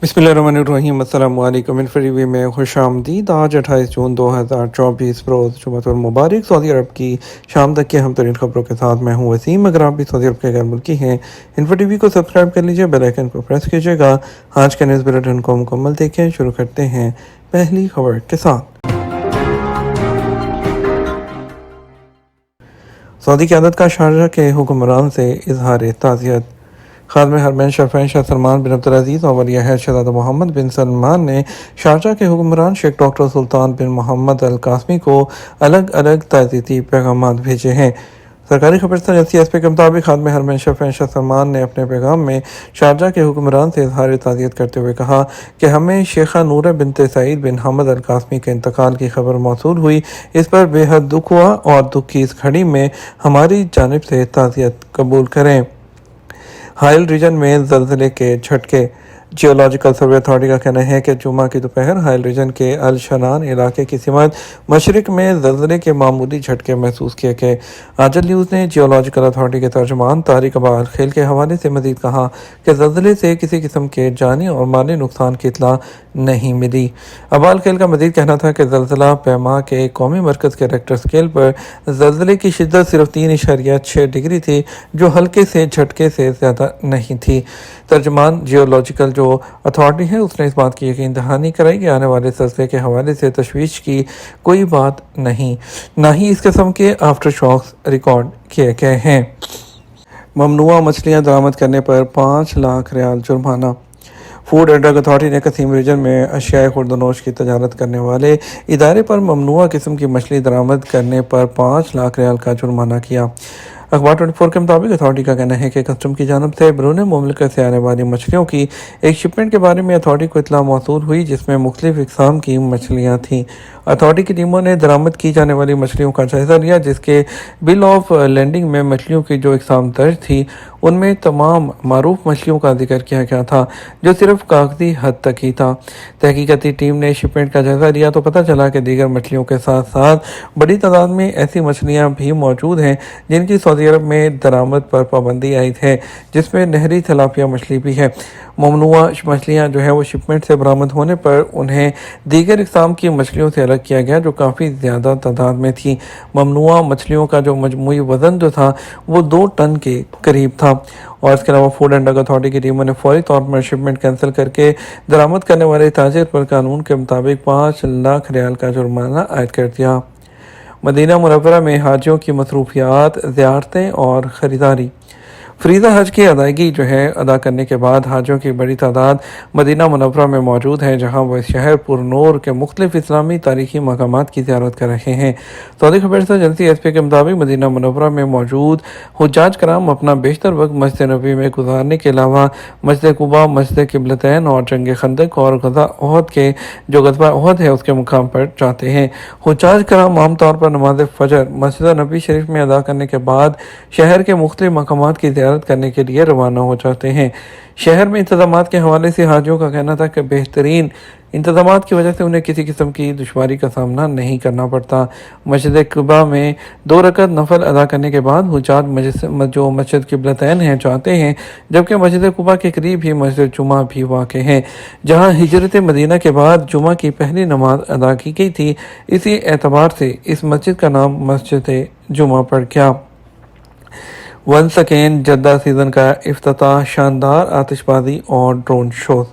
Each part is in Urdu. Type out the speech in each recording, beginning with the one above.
بسم اللہ الرحمن الرحیم۔ السلام علیکم۔ انفری وی میں خوش آمدید۔ آج 28 جون 2024 روز جمعۃ المبارک۔ سعودی عرب کی شام تک کی اہم ترین خبروں کے ساتھ میں ہوں وسیم۔ اگر آپ بھی سعودی عرب کے غیر ملکی ہیں، انفری ٹی وی کو سبسکرائب کر لیجئے، بیل آئیکن کو پریس کیجئے گا۔ آج کے نیوز بلیٹن کو مکمل دیکھیں۔ شروع کرتے ہیں پہلی خبر کے ساتھ۔ سعودی قیادت کا شارجہ کے حکمران سے اظہار تعزیت۔ خادم حرمین شرفین شاہ سلمان بن عبدالعزیز اور ولی عہد شہزادہ محمد بن سلمان نے شارجہ کے حکمران شیخ ڈاکٹر سلطان بن محمد القاسمی کو الگ الگ تعزیتی پیغامات بھیجے ہیں۔ سرکاری خبررساں ایجنسی ایس پی کے مطابق خادم حرمین شرفین شاہ سلمان نے اپنے پیغام میں شارجہ کے حکمران سے اظہار تعزیت کرتے ہوئے کہا کہ ہمیں شیخہ نورہ بنت سعید بن حمد القاسمی کے انتقال کی خبر موصول ہوئی، اس پر بے حد دکھ ہوا اور دکھ کی اس گھڑی میں ہماری جانب سے تعزیت قبول کریں۔ حائل ریجن میں زلزلے کے جھٹکے۔ جیولوجیکل سروے اتھارٹی کا کہنا ہے کہ جمعہ کی دوپہر حائل ریجن کے الشنان علاقے کی سمت مشرق میں زلزلے کے معمولی جھٹکے محسوس کیے گئے۔ آنچل نیوز نے جیولوجیکل اتھارٹی کے ترجمان طارق ابا الخیل کے حوالے سے مزید کہا کہ زلزلے سے کسی قسم کے جانی اور مالی نقصان کی اطلاع نہیں ملی۔ ابا الخیل کا مزید کہنا تھا کہ زلزلہ پیما کے قومی مرکز کے ریکٹر اسکیل پر زلزلے کی شدت صرف 3.6 ڈگری تھی، جو ہلکے سے جھٹکے سے زیادہ نہیں تھی۔ ترجمان جیولوجیکل جو اتھارٹی ہے، اس نے اس بات کی یقین دہانی کرائی کہ آنے والے زلزلے کے حوالے سے تشویش کی کوئی بات نہیں، نہ ہی اس قسم کے آفٹر شاکس ریکارڈ کیے گئے ہیں۔ ممنوعہ مچھلیاں درآمد کرنے پر 5 لاکھ ریال جرمانہ۔ فوڈ اینڈ ڈرگ اتھارٹی نے قسیم ریجن میں اشیاء خوردونوش کی تجارت کرنے والے ادارے پر ممنوعہ قسم کی مچھلی درآمد کرنے پر 5 لاکھ ریال کا جرمانہ کیا۔ اخبار 24 کے مطابق اتھارٹی کا کہنا ہے کہ کسٹم کی جانب سے بیرون مملکت سے آنے والی مچھلیوں کی ایک شپمنٹ کے بارے میں اتھارٹی کو اطلاع موصول ہوئی، جس میں مختلف اقسام کی مچھلیاں تھیں۔ اتھارٹی کی ٹیموں نے درآمد کی جانے والی مچھلیوں کا جائزہ لیا، جس کے بل آف لینڈنگ میں مچھلیوں کی جو اقسام درج تھی ان میں تمام معروف مچھلیوں کا ذکر کیا گیا تھا، جو صرف کاغذی حد تک ہی تھا۔ تحقیقاتی ٹیم نے شپمنٹ کا جائزہ لیا تو پتہ چلا کہ دیگر مچھلیوں کے ساتھ ساتھ بڑی تعداد میں ایسی مچھلیاں بھی موجود ہیں جن کی سعودی عرب میں درآمد پر پابندی عائد ہے، جس میں نہری تلاپیا مچھلی بھی ہے۔ ممنوعہ مچھلیاں جو ہے وہ شپمنٹ سے برآمد ہونے پر انہیں دیگر اقسام کی مچھلیوں سے الگ کیا گیا، جو کافی زیادہ تعداد میں تھی۔ ممنوعہ مچھلیوں کا جو مجموعی وزن جو تھا وہ 2 ٹن کے قریب تھا، اور اس کے علاوہ فوڈ اینڈ ڈرگ اتھارٹی کی ٹیموں نے فوری طور پر شپمنٹ کینسل کر کے درآمد کرنے والے تاجر پر قانون کے مطابق 5 لاکھ ریال کا جرمانہ عائد کر دیا۔ مدینہ منورہ میں حاجیوں کی مصروفیات، زیارتیں اور خریداری۔ فریضہ حج کی ادائیگی جو ہے ادا کرنے کے بعد حاجیوں کی بڑی تعداد مدینہ منورہ میں موجود ہے، جہاں وہ اس شہر پر نور کے مختلف اسلامی تاریخی مقامات کی زیارت کر رہے ہیں۔ سعودی خبررساں ایجنسی ایس پی کے مطابق مدینہ منورہ میں موجود حجاج کرام اپنا بیشتر وقت مسجد نبوی میں گزارنے کے علاوہ مسجد قباء، مسجد قبلتین اور جنگ خندق اور غزوہ احد کے جو غزوہ احد ہے اس کے مقام پر جاتے ہیں۔ حجاج کرام عام طور پر نماز فجر مسجد نبوی شریف میں ادا کرنے کے بعد شہر کے مختلف مقامات کی زیارت کرنے کے لیے روانہ ہو جاتے ہیں۔ شہر میں انتظامات کے حوالے سے حاجیوں کا کہنا تھا کہ بہترین انتظامات کی وجہ سے انہیں کسی قسم کی دشواری کا سامنا نہیں کرنا پڑتا۔ مسجد قباء میں 2 رکعت نفل ادا کرنے کے بعد حجاج جو مسجد قبلتین ہیں جاتے ہیں، جبکہ مسجد قباء کے قریب ہی مسجد جمعہ بھی واقع ہے، جہاں ہجرت مدینہ کے بعد جمعہ کی پہلی نماز ادا کی گئی تھی۔ اسی اعتبار سے اس مسجد کا نام مسجد جمعہ پڑ گیا۔ ونس اگین جدہ سیزن کا افتتاح، شاندار آتش بازی اور ڈرون شوز۔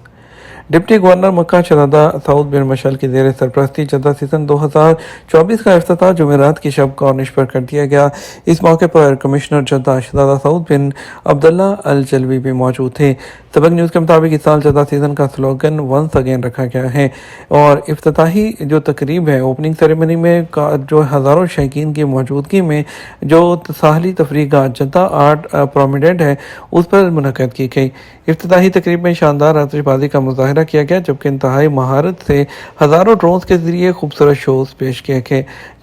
ڈپٹی گورنر مکہ شہزادہ سعود بن مشعل کی زیر سرپرستی جدہ سیزن 2024 کا افتتاح جمعرات کی شب کارنش پر کر دیا گیا۔ اس موقع پر کمشنر جدہ شہزادہ سعود بن عبداللہ الجلوی بھی موجود تھے۔ سبق نیوز کے مطابق اس سال جدہ سیزن کا سلوگن ونس اگین رکھا گیا ہے، اور افتتاحی جو تقریب ہے اوپننگ سیریمنی میں جو ہزاروں شائقین کی موجودگی میں جو ساحلی تفریح گاہ جدہ آرٹ پرومیننٹ ہے اس پر منعقد کی گئی۔ افتتاحی تقریب میں شاندار آتش بازی کا مظاہرہ کیا گیا، جبکہ انتہائی مہارت سے ہزاروں ڈرونز کے ذریعے خوبصورت شوز پیش کیے گئے۔